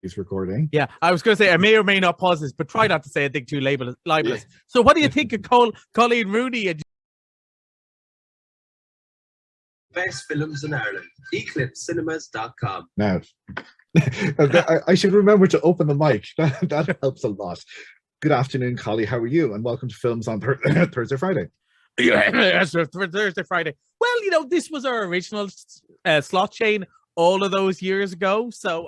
is recording. Yeah, I was going to say, I may or may not pause this, but try not to say anything too libelous. So what do you think of Colleen Rooney? And best films in Ireland, eclipsecinemas.com. Now, I should remember to open the mic. That helps a lot. Good afternoon, Collie. How are you? And welcome to Films on Thursday, Friday. Yeah, Thursday, Friday. Well, this was our original slot chain all of those years ago. So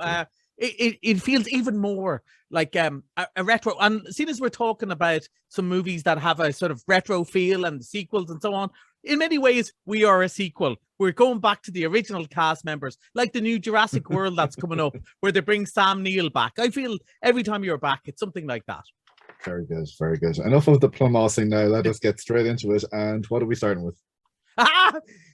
it feels even more like a retro. And seeing as we're talking about some movies that have a sort of retro feel and sequels and so on, in many ways, we are a sequel. We're going back to the original cast members, like the new Jurassic World that's coming up, where they bring Sam Neill back. I feel every time you're back, it's something like that. Very good, very good. Enough of the plumossing now. Let us get straight into it. And what are we starting with?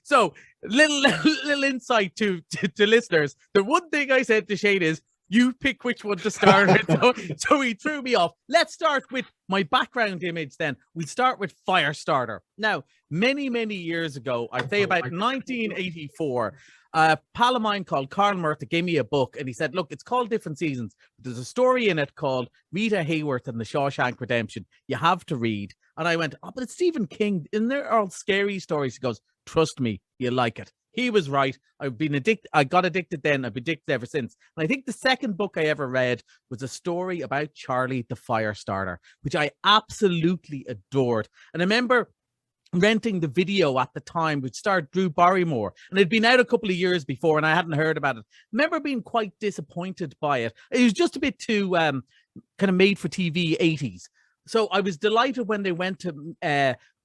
So, little insight to listeners. The one thing I said to Shane is, you pick which one to start with. So he threw me off. Let's start with my background image then. We'll start with Firestarter. Now, many, many years ago, I'd say about 1984, a pal of mine called Carl Murtha gave me a book and he said, look, it's called Different Seasons. There's a story in it called Rita Hayworth and the Shawshank Redemption. You have to read. And I went, oh, but it's Stephen King. Isn't there all scary stories? He goes, trust me, you'll like it. He was right. I've been addicted. I got addicted then. I've been addicted ever since. And I think the second book I ever read was a story about Charlie the Firestarter, which I absolutely adored. And I remember renting the video at the time, which starred Drew Barrymore, and it'd been out a couple of years before, and I hadn't heard about it. I remember being quite disappointed by it. It was just a bit too kind of made for TV 80s. So I was delighted when they went to.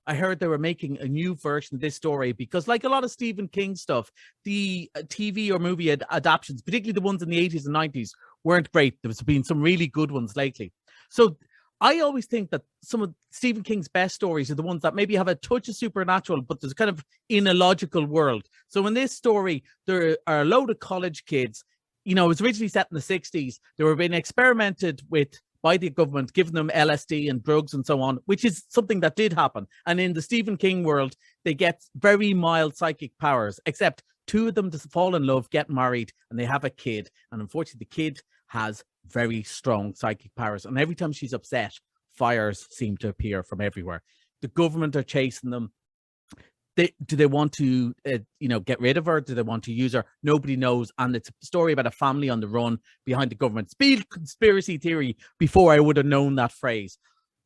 I heard they were making a new version of this story because, like a lot of Stephen King stuff, the TV or movie adaptations, particularly the ones in the 80s and 90s, weren't great. There's been some really good ones lately. So I always think that some of Stephen King's best stories are the ones that maybe have a touch of supernatural, but there's kind of in a logical world. So in this story, there are a load of college kids. It was originally set in the 60s. They were being experimented with by the government, giving them LSD and drugs and so on, which is something that did happen. And in the Stephen King world, they get very mild psychic powers, except two of them just fall in love, get married, and they have a kid. And unfortunately, the kid has very strong psychic powers. And every time she's upset, fires seem to appear from everywhere. The government are chasing them. Do they want to, get rid of her? Do they want to use her? Nobody knows. And it's a story about a family on the run behind the government. Speed conspiracy theory before I would have known that phrase.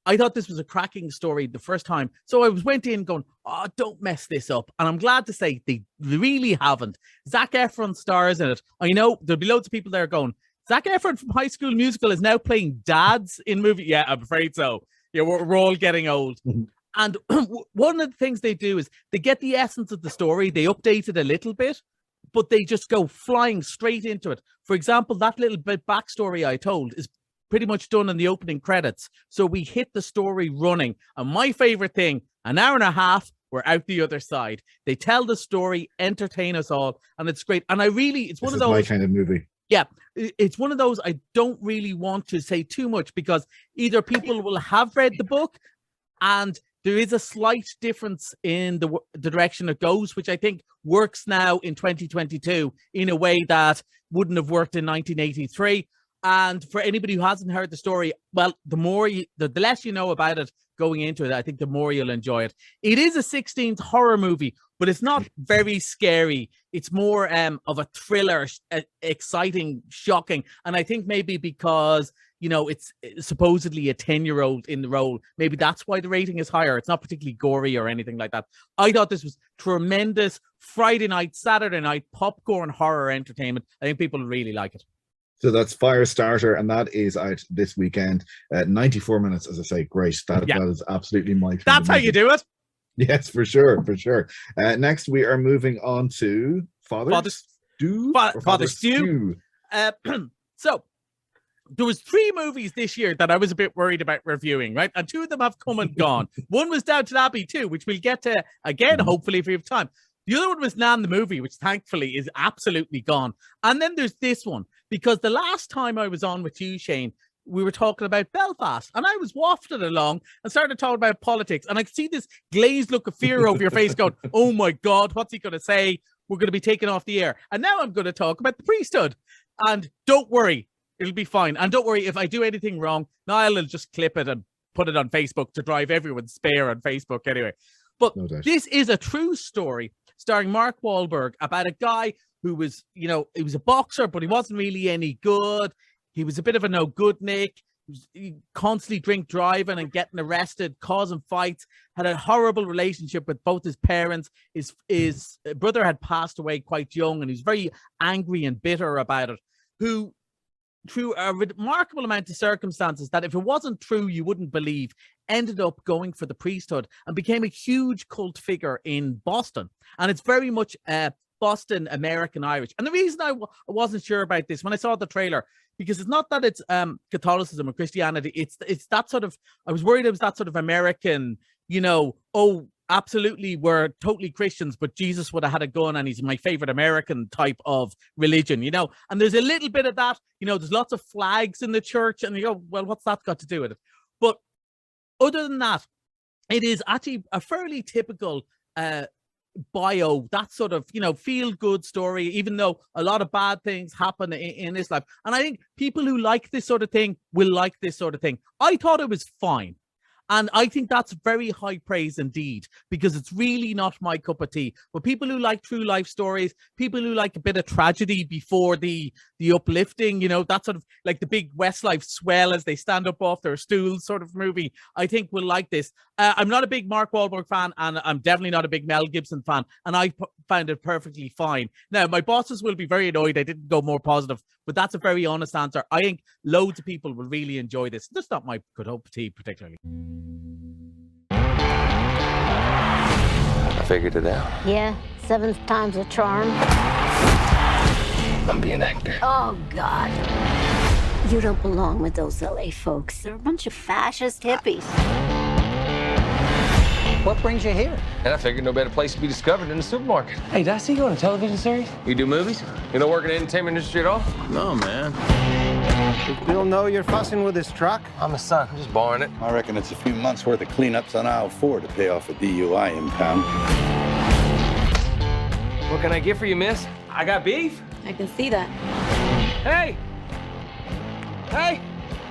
I thought this was a cracking story the first time. So I went in going, oh, don't mess this up. And I'm glad to say they really haven't. Zac Efron stars in it. I know there'll be loads of people there going, Zac Efron from High School Musical is now playing dads in movie. Yeah, I'm afraid so. Yeah, we're all getting old. And one of the things they do is they get the essence of the story, they update it a little bit, but they just go flying straight into it. For example, that little bit backstory I told is pretty much done in the opening credits. So we hit the story running. And my favorite thing, an hour and a half, we're out the other side. They tell the story, entertain us all, and it's great. And it's one of those. This is my kind of movie. Yeah, it's one of those I don't really want to say too much because either people will have read the book and there is a slight difference in the direction it goes, which I think works now in 2022 in a way that wouldn't have worked in 1983. And for anybody who hasn't heard the story, well, the less you know about it going into it, I think the more you'll enjoy it. It is a 16th horror movie, but it's not very scary. It's more of a thriller, exciting, shocking. And I think maybe because it's supposedly a 10-year-old in the role. Maybe that's why the rating is higher. It's not particularly gory or anything like that. I thought this was tremendous Friday night, Saturday night popcorn horror entertainment. I think people really like it. So that's Firestarter, and that is out this weekend. 94 minutes, as I say, great. That is absolutely my. That's how you do it. Yes, for sure, for sure. Next, we are moving on to Father Stew. So there was 3 movies this year that I was a bit worried about reviewing, right? And 2 of them have come and gone. One was Downton Abbey 2, which we'll get to again, hopefully, if we have time. The other one was Nan the movie, which thankfully is absolutely gone. And then there's this one, because the last time I was on with you, Shane, we were talking about Belfast, and I was wafted along and started talking about politics. And I could see this glazed look of fear over your face going, oh my God, what's he going to say? We're going to be taken off the air. And now I'm going to talk about the priesthood. And don't worry, It'll be fine. And don't worry, if I do anything wrong, Niall will just clip it and put it on Facebook to drive everyone spare on Facebook anyway. But No doubt. this is a true story starring Mark Wahlberg about a guy who was, he was a boxer, but he wasn't really any good. He was a bit of a no good Nick. He constantly drink driving and getting arrested, causing fights, had a horrible relationship with both his parents. His brother had passed away quite young, and he was very angry and bitter about it, who, through a remarkable amount of circumstances that if it wasn't true, you wouldn't believe, ended up going for the priesthood and became a huge cult figure in Boston. And it's very much Boston, American, Irish. And the reason I wasn't sure about this when I saw the trailer, because it's not that it's Catholicism or Christianity. It's that sort of, I was worried it was that sort of American, oh, absolutely, we're totally Christians, but Jesus would have had a gun and he's my favorite American type of religion, And there's a little bit of that, there's lots of flags in the church and you go, well, what's that got to do with it? But other than that, it is actually a fairly typical bio, that sort of feel good story, even though a lot of bad things happen in this life. And I think people who like this sort of thing will like this sort of thing. I thought it was fine. And I think that's very high praise indeed, because it's really not my cup of tea. But people who like true life stories, people who like a bit of tragedy before the uplifting, that sort of like the big Westlife swell as they stand up off their stools sort of movie, I think will like this. I'm not a big Mark Wahlberg fan, and I'm definitely not a big Mel Gibson fan, and I found it perfectly fine. Now, my bosses will be very annoyed I didn't go more positive, but that's a very honest answer. I think loads of people will really enjoy this. That's not my cup of tea particularly. I figured it out. Yeah, 7th time's a charm. I'm being an actor. Oh, God. You don't belong with those LA folks. They're a bunch of fascist hippies. What brings you here? And I figured no better place to be discovered than the supermarket. Hey, did I see you on a television series? You do movies? You don't work in the entertainment industry at all? No, man. Does Bill know you're fussing with his truck? I'm his son. I'm just borrowing it. I reckon it's a few months worth of cleanups on aisle 4 to pay off a DUI impound. What can I get for you, miss? I got beef. I can see that. Hey! Hey!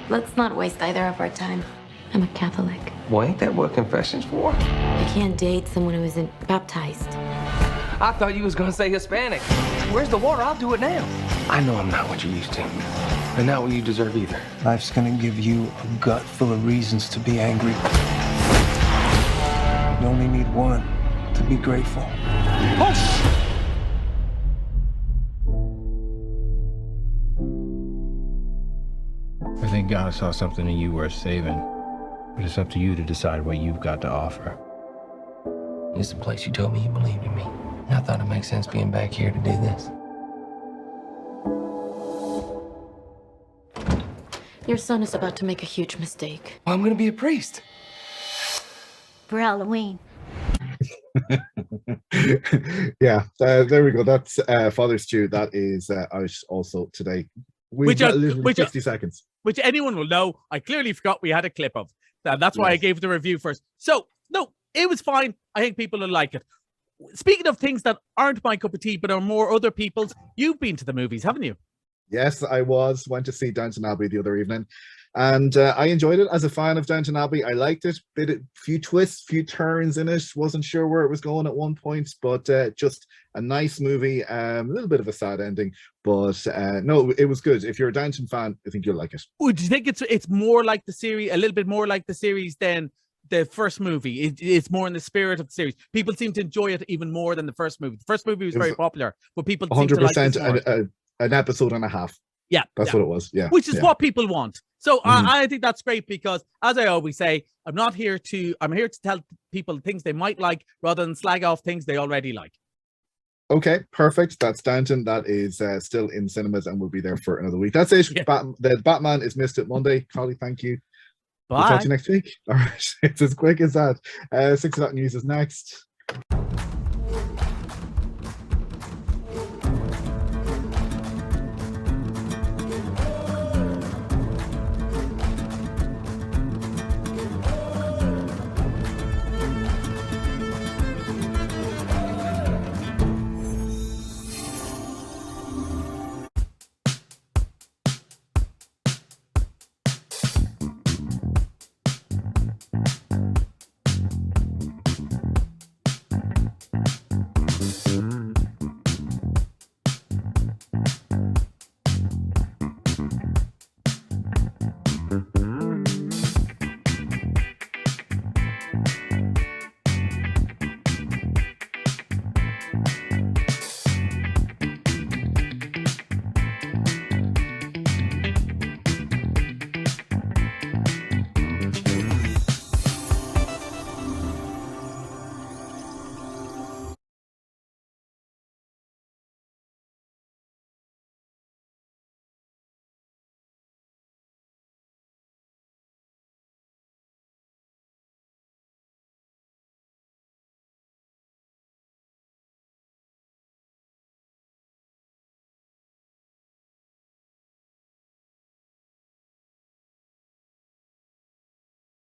Let's not waste either of our time. I'm a Catholic. Well, ain't that what confession's for? I can't date someone who isn't baptized. I thought you was gonna say Hispanic. Where's the water? I'll do it now. I know I'm not what you're used to. And not what you deserve either. Life's gonna give you a gut full of reasons to be angry. You only need one to be grateful. I think God saw something in you worth saving. But it's up to you to decide what you've got to offer. It's the place you told me you believed in me. And I thought it makes sense being back here to do this. Your son is about to make a huge mistake. Well, I'm gonna be a priest. For Halloween. Yeah, there we go. That's Father Stew. That is Irish also today. We've got literally 50 seconds. Which anyone will know. I clearly forgot we had a clip of. That's why I gave the review first. So, no, it was fine. I think people will like it. Speaking of things that aren't my cup of tea, but are more other people's, you've been to the movies, haven't you? Yes, I went to see Downton Abbey the other evening, and I enjoyed it. As a fan of Downton Abbey, I liked it. Few twists, few turns in it. Wasn't sure where it was going at one point, but just a nice movie. A little bit of a sad ending, but no, it was good. If you're a Downton fan, I think you'll like it. Would you think it's more like the series, a little bit more like the series than the first movie? It's more in the spirit of the series. People seem to enjoy it even more than the first movie. The first movie was very popular, but people 100% an episode and a half. Yeah, that's what it was. Yeah, which is what people want. So I think that's great because, as I always say, I'm here to tell people things they might like rather than slag off things they already like. Okay, perfect. That's Downton. That is still in cinemas and will be there for another week. That's it. Yeah. The Batman is missed it Monday. Collie, thank you. Bye. We'll talk to you next week. All right, it's as quick as that. 6 o'clock news is next.